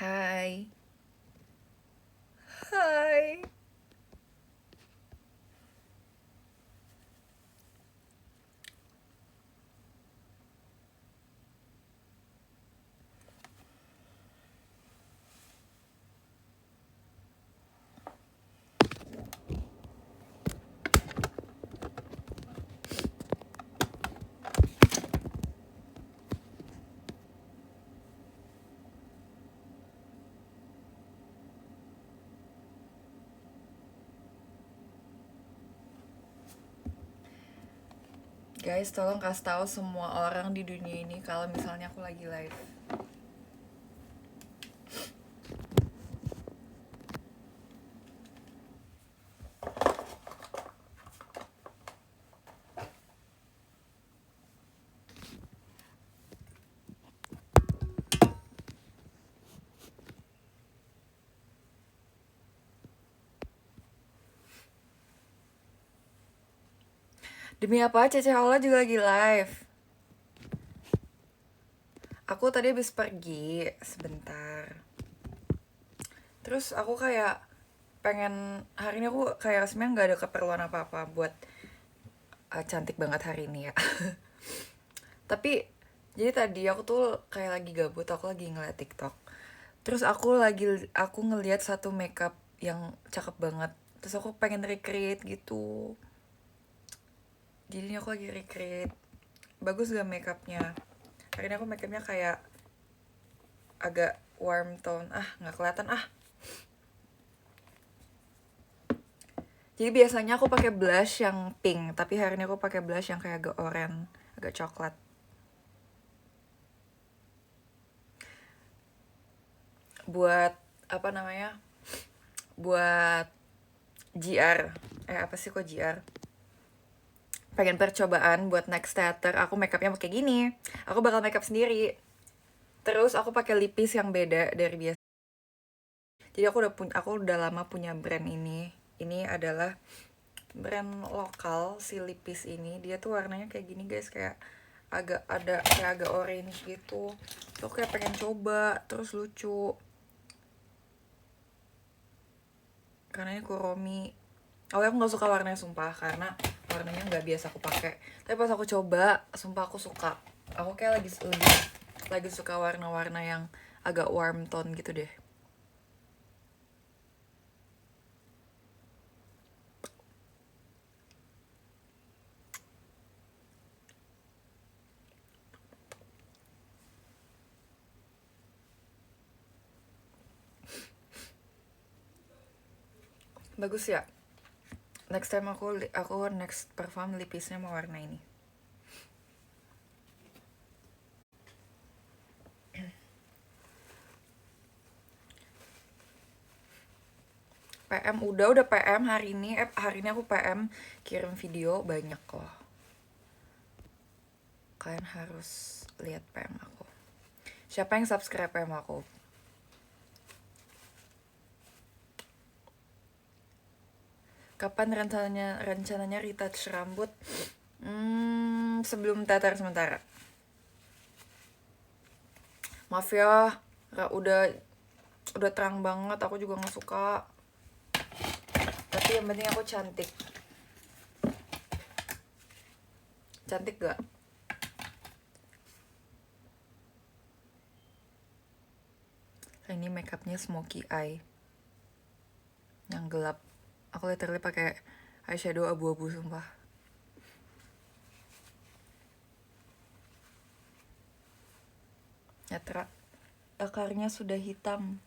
Hai. Hai. Guys, tolong kasih tahu semua orang di dunia ini kalau misalnya aku lagi live. Demi apa? Cece Aula juga lagi live. Aku tadi habis pergi sebentar. Terus aku kayak pengen hari ini aku kayak sebenarnya nggak ada keperluan apa-apa buat cantik banget hari ini ya. Tapi jadi tadi aku tuh kayak lagi gabut, aku lagi ngeliat TikTok. Terus aku ngeliat satu makeup yang cakep banget. Terus aku pengen recreate gitu. Jadi ini aku lagi recreate. Bagus gak makeupnya? Hari ini aku makeupnya kayak agak warm tone. Nggak kelihatan ah. Jadi biasanya aku pakai blush yang pink, tapi hari ini aku pakai blush yang kayak agak oranye, agak coklat. Buat apa namanya? Buat GR. Apa sih kok GR? Pengen percobaan buat next theater, aku makeupnya pakai gini. Aku bakal makeup sendiri. Terus aku pakai lipis yang beda dari biasa. Jadi aku udah lama punya brand ini. Ini adalah brand lokal si lipis ini. Dia tuh warnanya kayak gini guys, kayak agak orange gitu. Tuh kayak pengen coba, terus lucu. Karena ini Kuromi. Awalnya aku nggak suka warnanya sumpah, karena warnanya nggak biasa aku pakai. Tapi pas aku coba, sumpah aku suka. Aku kayak lagi suka warna-warna yang agak warm tone gitu deh. Bagus ya. Next time aku next perform lipisnya mau warna ini. PM udah PM hari ini aku PM kirim video banyak kok. Kalian harus lihat PM aku. Siapa yang subscribe PM aku? Kapan rencananya retouch rambut? Sebelum teater sementara. Maaf ya, udah terang banget, aku juga nggak suka. Tapi yang penting aku cantik. Cantik gak? Ini makeupnya smoky eye yang gelap. Aku literally pakai eyeshadow abu-abu sumpah. Nyatra akarnya sudah hitam.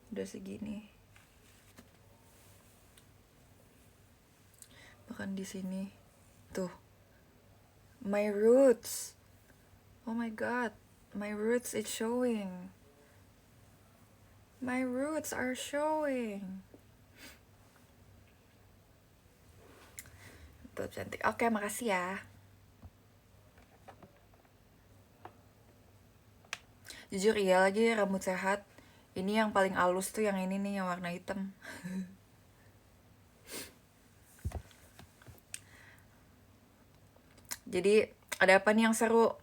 Udah segini. Bahkan di sini. Tuh. My roots. Oh my god. My roots is showing. My roots are showing. Tuh cantik. Oke, makasih ya. Jujur iya lagi rambut sehat. Ini yang paling halus tuh yang ini nih, yang warna hitam. Jadi ada apa nih yang seru?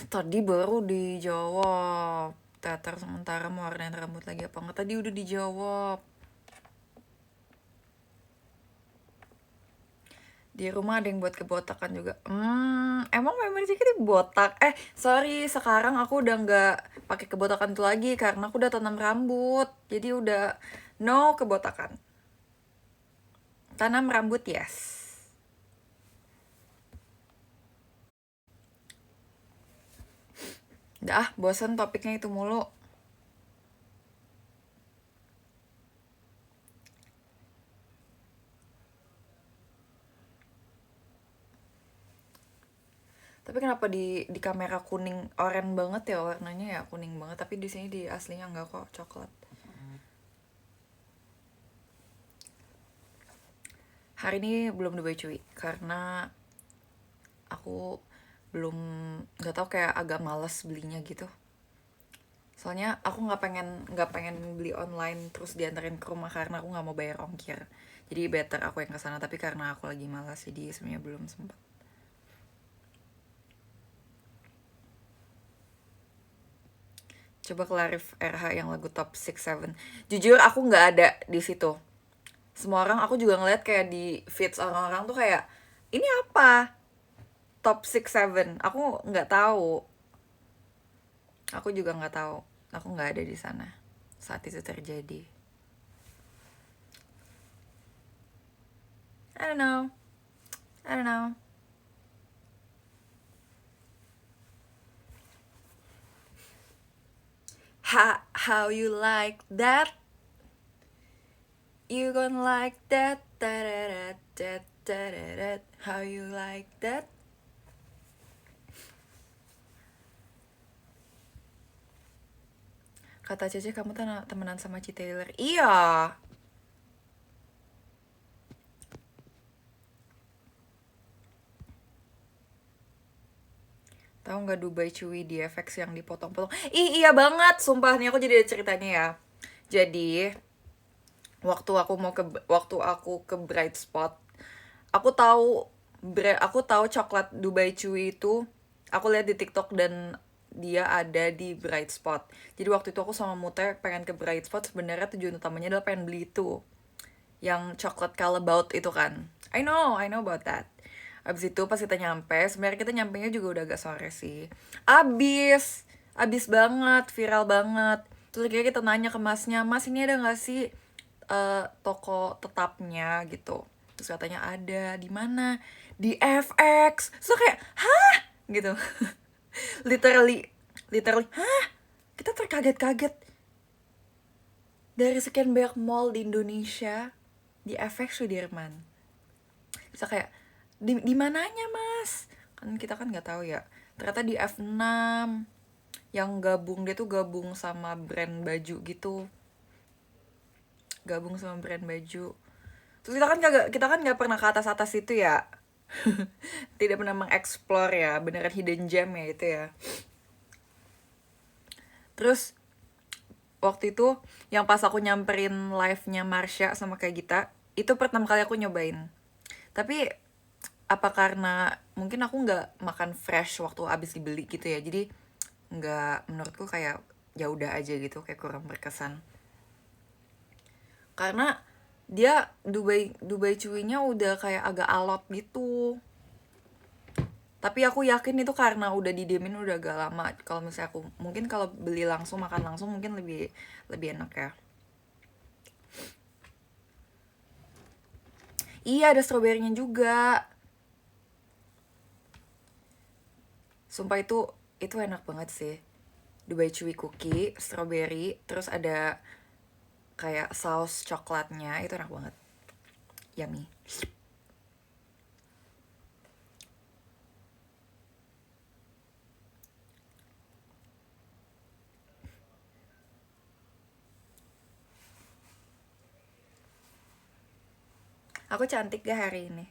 Tadi baru dijawab. Teater sementara mau warnain rambut lagi apa enggak? Tadi udah dijawab. Di rumah ada yang buat kebotakan juga. Emang memory jacket botak? Sorry, sekarang aku udah nggak pakai kebotakan itu lagi karena aku udah tanam rambut. Jadi udah no kebotakan. Tanam rambut, yes. Udah bosen topiknya itu mulu. Tapi kenapa di kamera kuning oranye banget ya warnanya ya, kuning banget, tapi di sini di aslinya enggak kok, coklat. Hari ini belum Dubai cuy karena aku belum, nggak tahu, kayak agak males belinya gitu. Soalnya aku nggak pengen beli online terus diantarin ke rumah karena aku nggak mau bayar ongkir. Jadi better aku yang kesana, tapi karena aku lagi malas jadi sebenarnya belum sempat. Coba Clarif RH yang lagu top 6-7. Jujur aku nggak ada di situ. Semua orang, aku juga ngeliat kayak di feeds orang-orang tuh kayak, ini apa? Top 6-7. Aku nggak tahu. Aku juga nggak tahu. Aku nggak ada di sana saat itu terjadi. I don't know. I don't know. How you like that? You gonna like that? Da-da-da-da-da-da-da. How you like that? Kata Cece kamu temenan sama Ci Taylor. Iya. Tahu nggak Dubai Cuy di FX yang dipotong-potong? Iya banget, sumpah nih aku jadi ada ceritanya ya. Jadi waktu aku ke Bright Spot, aku tahu coklat Dubai Chewy itu, aku lihat di TikTok dan dia ada di Bright Spot. Jadi waktu itu aku sama Mute pengen ke Bright Spot, sebenarnya tujuan utamanya adalah pengen beli itu yang coklat Calabout itu kan. I know about that. Abis itu pas kita nyampe, sebenarnya kita nyampenya juga udah agak sore sih. Abis banget, viral banget. Terus akhirnya kita nanya ke masnya, Mas ini ada nggak sih toko tetapnya gitu? Terus katanya ada. Di mana? Di FX. So kayak, hah? Gitu. literally, hah? Kita terkaget-kaget. Dari sekian banyak mall di Indonesia, di FX Sudirman. Bisa kayak, di mananya mas? Kan kita kan nggak tahu ya. Ternyata di F6 yang dia tuh gabung sama brand baju gitu. Terus kita kan nggak pernah ke atas itu ya. Tidak pernah mengeksplor ya, beneran hidden gem ya itu ya. Terus waktu itu yang pas aku nyamperin live-nya Marsha sama kayak Gita, itu pertama kali aku nyobain. Tapi apa karena mungkin aku nggak makan fresh waktu abis dibeli gitu ya, jadi nggak, menurutku kayak ya udah aja gitu, kayak kurang berkesan. Karena dia Dubai Chewy-nya udah kayak agak alot gitu. Tapi aku yakin itu karena udah didiemin udah agak lama. Kalau misalnya aku mungkin kalau beli langsung, makan langsung mungkin lebih enak ya. Iya, ada stroberinya juga. Sumpah itu enak banget sih. Dubai Chewy cookie, strawberry, terus ada kayak saus coklatnya, itu enak banget. Yummy. Aku cantik gak hari ini?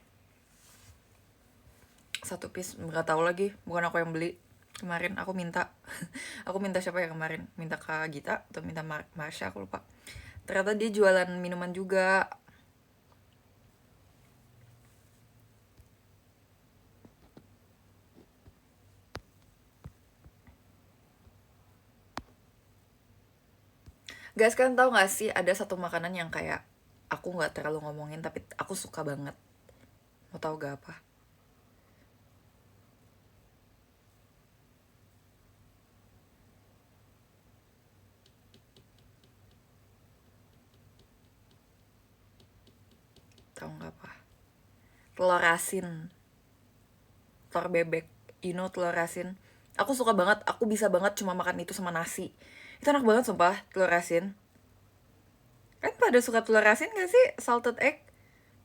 Satu piece, nggak tahu lagi, bukan aku yang beli. Kemarin aku minta aku minta siapa ya kemarin, minta ke Gita atau minta Marsha, aku lupa. Ternyata dia jualan minuman juga. Guys, kalian tahu gak sih ada satu makanan yang kayak aku nggak terlalu ngomongin tapi aku suka banget. Mau tahu gak apa? Tahu nggak apa? Telur asin, telur bebek. You know telur asin? Aku suka banget, aku bisa banget cuma makan itu sama nasi. Itu enak banget sumpah, telur asin. Kan pada suka telur asin gak sih? Salted egg?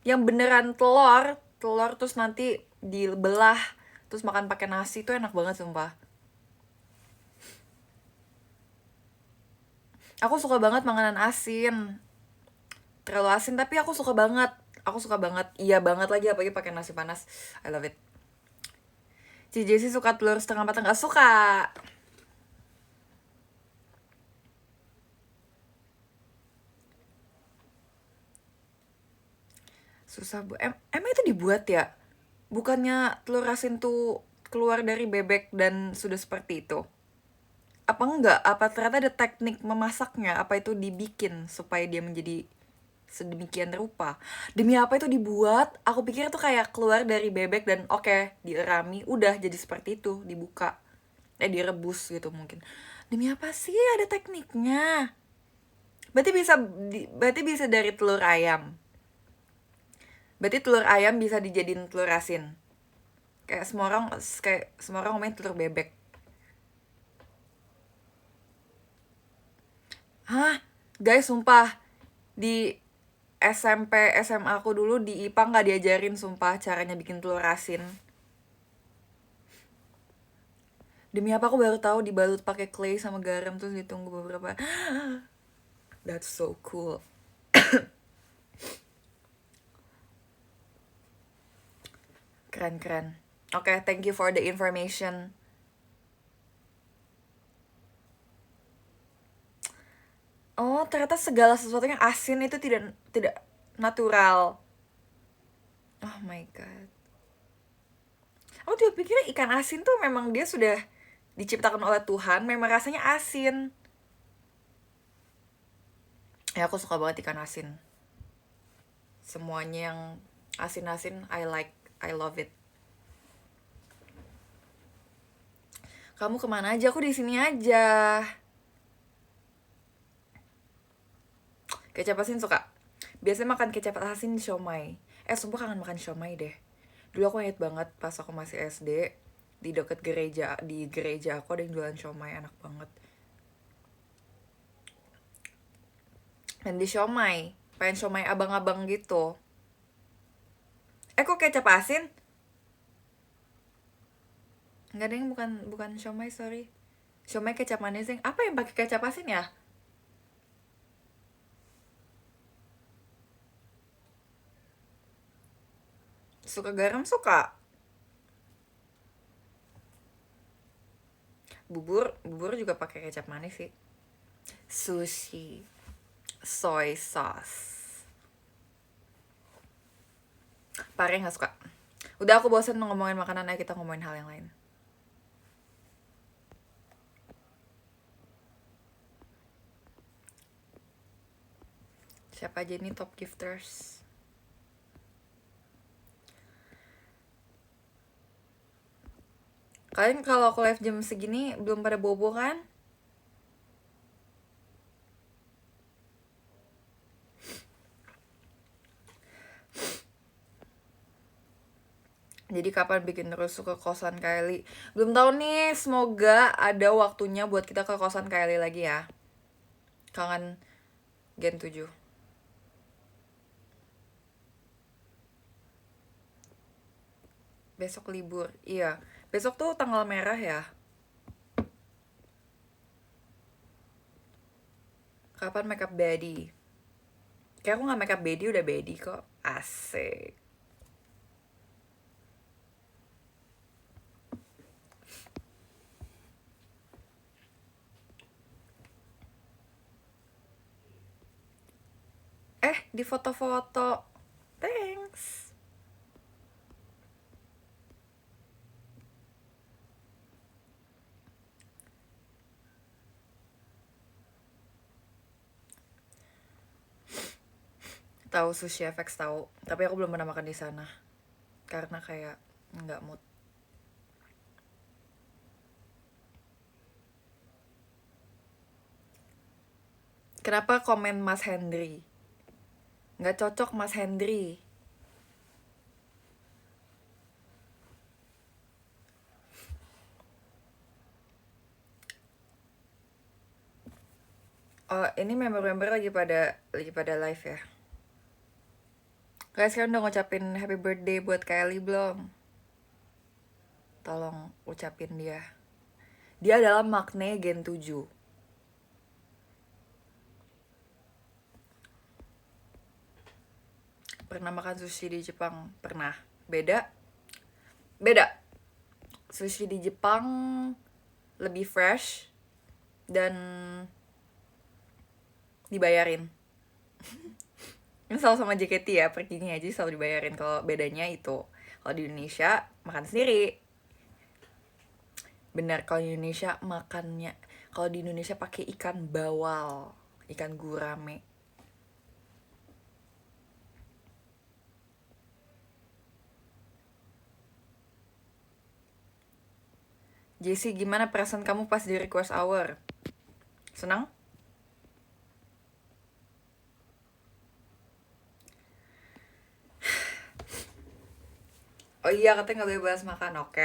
Yang beneran telur, telur terus nanti dibelah, terus makan pakai nasi, itu enak banget sumpah. Aku suka banget makanan asin. Terlalu asin tapi aku suka banget. Aku suka banget. Iya banget lagi apalagi pakai nasi panas. I love it. Ci Jessie suka telur setengah matang, gak suka. Susah bu. Emang itu dibuat ya? Bukannya telur asin tuh keluar dari bebek dan sudah seperti itu? Apa enggak? Apa ternyata ada teknik memasaknya? Apa itu dibikin supaya dia menjadi sedemikian rupa? Demi apa itu dibuat? Aku pikir itu kayak keluar dari bebek dan oke, dierami, udah jadi seperti itu, dibuka. Direbus gitu mungkin. Demi apa sih ada tekniknya? Berarti bisa dari telur ayam. Berarti telur ayam bisa dijadiin telur asin. Kayak semua orang ngomongin telur bebek. Hah? Guys, sumpah di SMP SMA aku dulu di IPA nggak diajarin sumpah caranya bikin telur asin. Demi apa aku baru tahu dibalut pakai clay sama garam terus ditunggu beberapa. That's so cool. Keren. Oke, thank you for the information. Oh, ternyata segala sesuatu yang asin itu tidak tidak natural. Oh my god. Aku juga pikir ikan asin tuh memang dia sudah diciptakan oleh Tuhan, memang rasanya asin. Ya aku suka banget ikan asin. Semuanya yang asin-asin I like, I love it. Kamu kemana aja? Aku di sini aja. Kecap asin suka. Biasanya makan kecap asin di siomay. Sumpah kangen makan siomay deh. Dulu aku inget banget pas aku masih SD, di deket gereja, di gereja aku ada yang jualan siomay, enak banget. Dan di siomay, pengen siomay abang-abang gitu. Kok kecap asin? Nggak ada yang bukan siomay, sorry. Siomay kecap manis yang apa yang pakai kecap asin ya? Suka garam suka. Bubur juga pakai kecap manis sih. Sushi, soy sauce. Pare nggak suka. Udah aku bosan ngomongin makanan, ayo kita ngomongin hal yang lain. Siapa aja nih top gifters? Kalian kalau aku live jam segini belum pada bobo kan? Jadi kapan bikin rusuh ke kosan Kylie? Belum tahu nih, semoga ada waktunya buat kita ke kosan Kylie lagi ya. Kangen Gen 7. Besok libur, iya. Besok tuh tanggal merah ya. Kapan makeup baddie? Kayak aku gak makeup baddie, udah baddie kok. Asik. Di foto-foto. Thanks. Tahu Sushi FX tahu, tapi aku belum pernah makan di sana karena kayak nggak mood. Kenapa komen Mas Hendry? Nggak cocok Mas Hendry. Oh, ini member-member lagi pada live ya. Guys, kalian udah ngucapin happy birthday buat Kylie belum? Tolong ucapin dia. Dia adalah Makne Gen 7. Pernah makan sushi di Jepang? Pernah. Beda? Beda. Sushi di Jepang lebih fresh dan dibayarin. Ini selalu sama JKT ya, perginya aja selalu dibayarin. Kalau bedanya itu, kalau di Indonesia makan sendiri. Benar, kalau di Indonesia makannya, kalau di Indonesia pakai ikan bawal, ikan gurame. Jesse, gimana perasaan kamu pas di request hour? Senang? Oh iya, katanya nggak boleh bahas makan. Oke.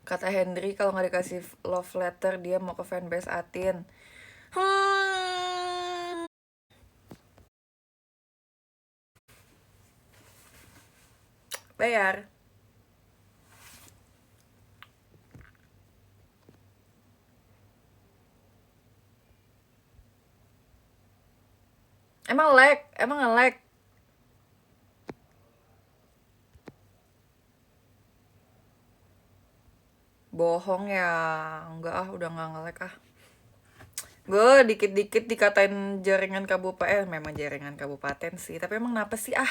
Kata Henry kalau nggak dikasih love letter dia mau ke fanbase Atin. Bayar. Emang nge-lag. Bohong ya. Enggak udah nggak nge-lag ah. Gue dikit-dikit dikatain jaringan kabupaten. Memang jaringan kabupaten sih, tapi emang kenapa sih ah?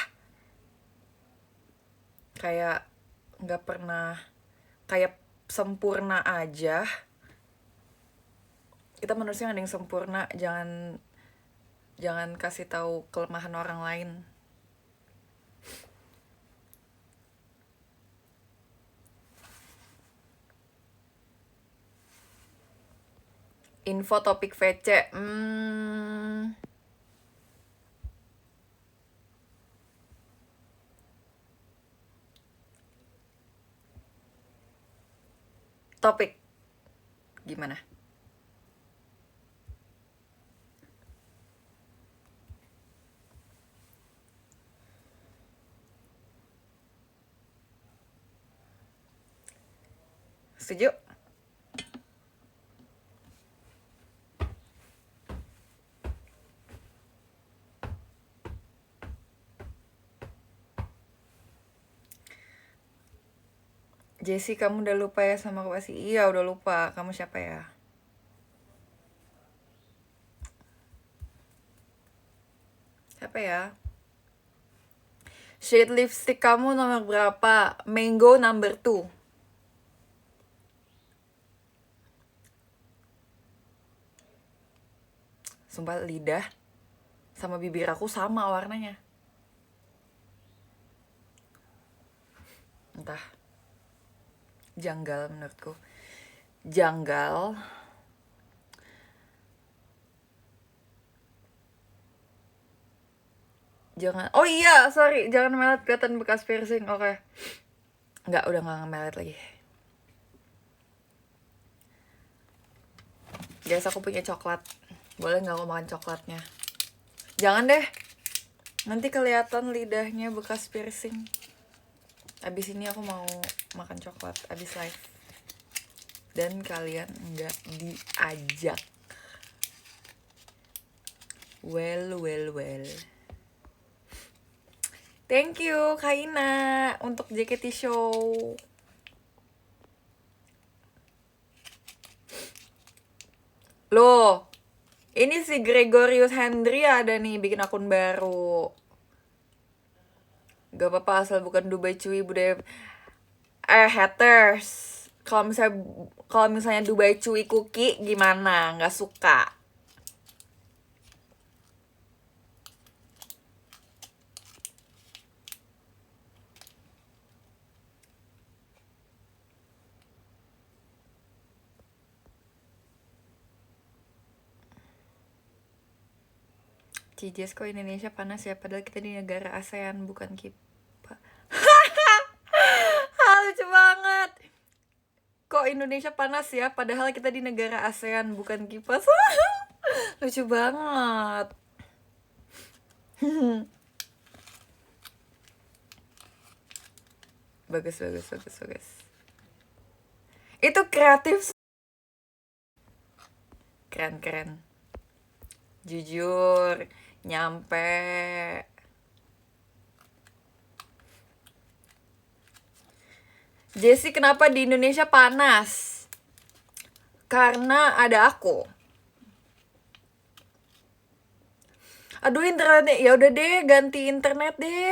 Kayak nggak pernah kayak sempurna aja. Kita manusia nggak ada yang sempurna. Jangan kasih tahu kelemahan orang lain. Info topik VC. Topik gimana? Setuju? Jessie, kamu udah lupa ya sama aku pasti? Iya, udah lupa. Kamu siapa ya? Siapa ya? Shade lipstick kamu nomor berapa? Mango number 2. Sumpah lidah sama bibir aku sama warnanya. Entah. Janggal menurutku. Janggal. Jangan. Oh iya, sorry. Jangan melet kelihatan bekas piercing. Oke. Enggak, udah nggak melet lagi. Guys, aku punya coklat. Boleh nggak aku makan coklatnya? Jangan deh. Nanti kelihatan lidahnya bekas piercing. Abis ini aku mau makan coklat abis live. Dan kalian nggak diajak. Well. Thank you Kaina untuk JKT Show. Loh, ini si Gregorius Hendry ada nih bikin akun baru. Gak apa-apa asal bukan Dubai cuy budaya. Haters. Kalau misalnya Dubai Chewy Cookie gimana? Nggak suka? Cijes, kok Indonesia panas ya? Padahal kita di negara ASEAN, bukan KIPA. Lucu banget. Kok Indonesia panas ya? Padahal kita di negara ASEAN, bukan KIPA. Lucu banget. Bagus. Itu kreatif. Keren. Jujur, nyampe. Jessie, kenapa di Indonesia panas? Karena ada aku. Aduh, internetnya, ya udah deh, ganti internet deh.